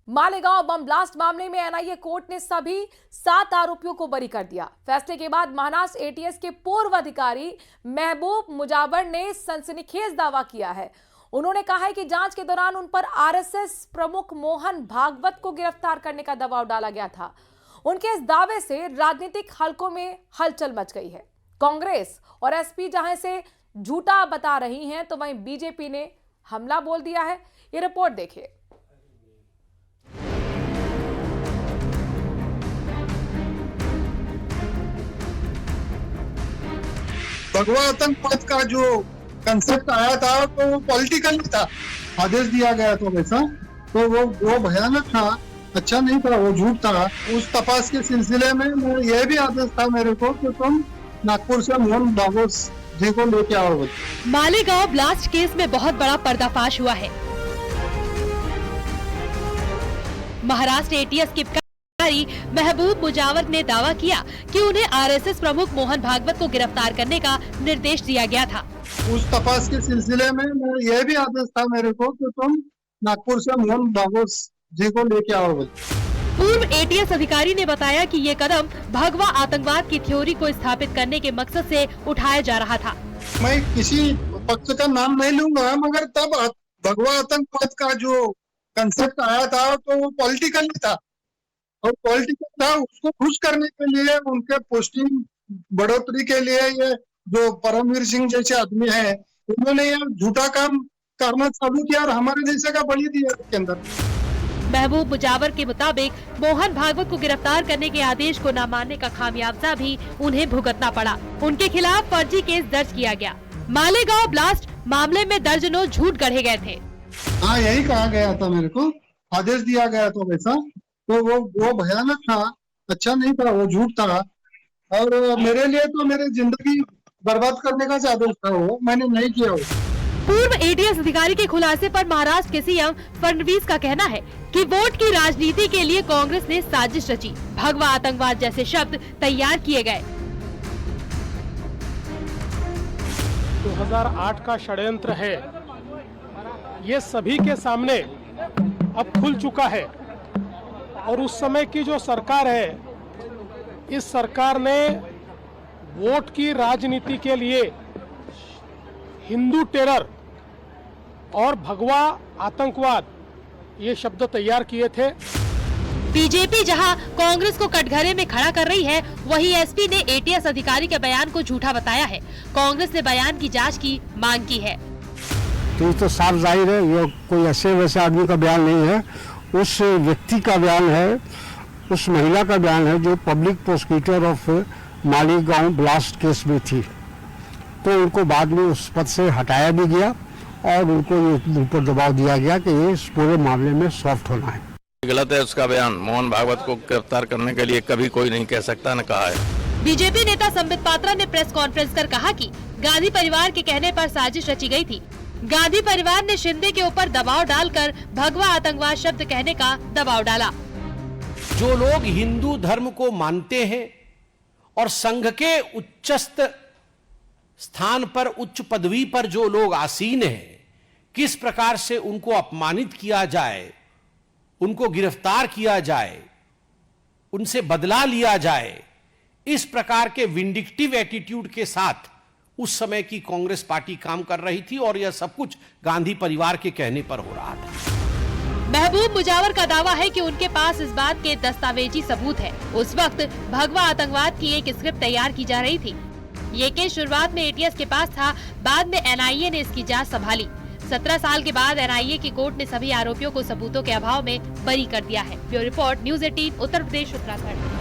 Malegaon bomb blast मामले में NIA court ने सभी 7 आरोपियों को बरी कर दिया। फैसले के बाद महाराष्ट्र एटीएस के पूर्व अधिकारी महबूब मुजावर ने सनसनीखेज दावा किया है। उन्होंने कहा है कि जांच के दौरान उन पर आरएसएस प्रमुख मोहन भागवत को गिरफ्तार करने का दबाव डाला गया था। उनके इस दावे से राजनीतिक हलकों में हलचल मच गई है। कांग्रेस और एसपी जहां इसे झूठा बता रही हैं, तो वहीं बीजेपी ने हमला बोल दिया है। ये रिपोर्ट देखिए। भगवा आतंकवाद का जो कंसेप्ट आया था तो वो पॉलिटिकल था, आदेश दिया गया था वैसा, तो वो भयानक था, अच्छा नहीं था, वो झूठ था। उस तपास के सिलसिले में यह भी आदेश था मेरे को कि तुम नागपुर से मोहन भागवत जी को लेके आओ। मालेगांव ब्लास्ट केस में बहुत बड़ा पर्दाफाश हुआ है। महाराष्ट्र एटीएस के महबूब मुजावर ने दावा किया कि उन्हें आरएसएस प्रमुख मोहन भागवत को गिरफ्तार करने का निर्देश दिया गया था। उस तपास के सिलसिले में यह भी आदेश था मेरे को कि तुम नागपुर से मोहन भागवत जी को लेके आओ। पूर्व एटीएस अधिकारी ने बताया कि ये कदम भगवा आतंकवाद की थ्योरी को स्थापित करने के मकसद से उठाया जा रहा था। मैं किसी पक्ष का नाम नहीं लूंगा, मगर तब भगवा आतंकवाद का जो कंसेप्ट आया था तो वो पॉलिटिकल था, और पॉलिटिकल था उसको खुश करने के लिए, उनके पोस्टिंग बढ़ोतरी के लिए ये जो परमवीर सिंह जैसे आदमी हैं, उन्होंने ये झूठा काम करना चालू किया और हमारे जैसे का बलि दिया इसके अंदर। महबूब मुजावर के मुताबिक मोहन भागवत को गिरफ्तार करने के आदेश को न मानने का खामियाजा भी उन्हें भुगतना पड़ा। उनके खिलाफ फर्जी केस दर्ज किया गया। मालेगांव ब्लास्ट मामले में दर्जनों झूठ गढ़े गए थे। हाँ, यही कहा गया था, मेरे को आदेश दिया गया था वैसा, तो वो भयानक था, अच्छा नहीं था, वो झूठ था, और मेरे लिए तो मेरी जिंदगी बर्बाद करने का आदेश था, वो मैंने नहीं किया। वो पूर्व एटीएस अधिकारी के खुलासे पर महाराष्ट्र के सीएम फडणवीस का कहना है कि वोट की राजनीति के लिए कांग्रेस ने साजिश रची, भगवा आतंकवाद जैसे शब्द तैयार किए गए। 2008 का षड्यंत्र है, ये सभी के सामने अब खुल चुका है, और उस समय की जो सरकार है, इस सरकार ने वोट की राजनीति के लिए हिंदू टेरर और भगवा आतंकवाद ये शब्द तैयार किए थे। बीजेपी जहां कांग्रेस को कटघरे में खड़ा कर रही है, वहीं एसपी ने एटीएस अधिकारी के बयान को झूठा बताया है। कांग्रेस ने बयान की जांच की मांग की है। तो ये तो साफ जाहिर है, ये कोई ऐसे वैसे आदमी का बयान नहीं है, उस व्यक्ति का बयान है, उस महिला का बयान है जो public prosecutor of Malegaon blast case में थी। तो उनको बाद में उस पद से हटाया भी गया और उनको उन पर दबाव दिया गया कि ये इस पूरे मामले में सॉफ्ट होना है। गलत है उसका बयान। मोहन भागवत को गिरफ्तार करने के लिए कभी कोई नहीं कह सकता, न कहा है। बीजेपी नेता संबित पात्रा ने प्रेस कॉन्फ्रेंस कर कहा कि गांधी परिवार के कहने पर साजिश रची गई थी। गांधी परिवार ने शिंदे के ऊपर दबाव डालकर भगवा आतंकवाद शब्द कहने का दबाव डाला। जो लोग हिंदू धर्म को मानते हैं और संघ के उच्चस्थ स्थान पर, उच्च पदवी पर जो लोग आसीन हैं, किस प्रकार से उनको अपमानित किया जाए, उनको गिरफ्तार किया जाए, उनसे बदला लिया जाए, इस प्रकार के विंडिक्टिव एटीट्यूड के साथ उस समय की कांग्रेस पार्टी काम कर रही थी, और यह सब कुछ गांधी परिवार के कहने पर हो रहा था। महबूब मुजावर का दावा है कि उनके पास इस बात के दस्तावेजी सबूत है। उस वक्त भगवा आतंकवाद की एक स्क्रिप्ट तैयार की जा रही थी। ये केस शुरुआत में एटीएस के पास था, बाद में एनआईए ने इसकी जांच संभाली। 17 साल के बाद एनआईए की कोर्ट ने सभी आरोपियों को सबूतों के अभाव में बरी कर दिया है। Bureau report, news 18, Uttar Pradesh, Uttarakhand.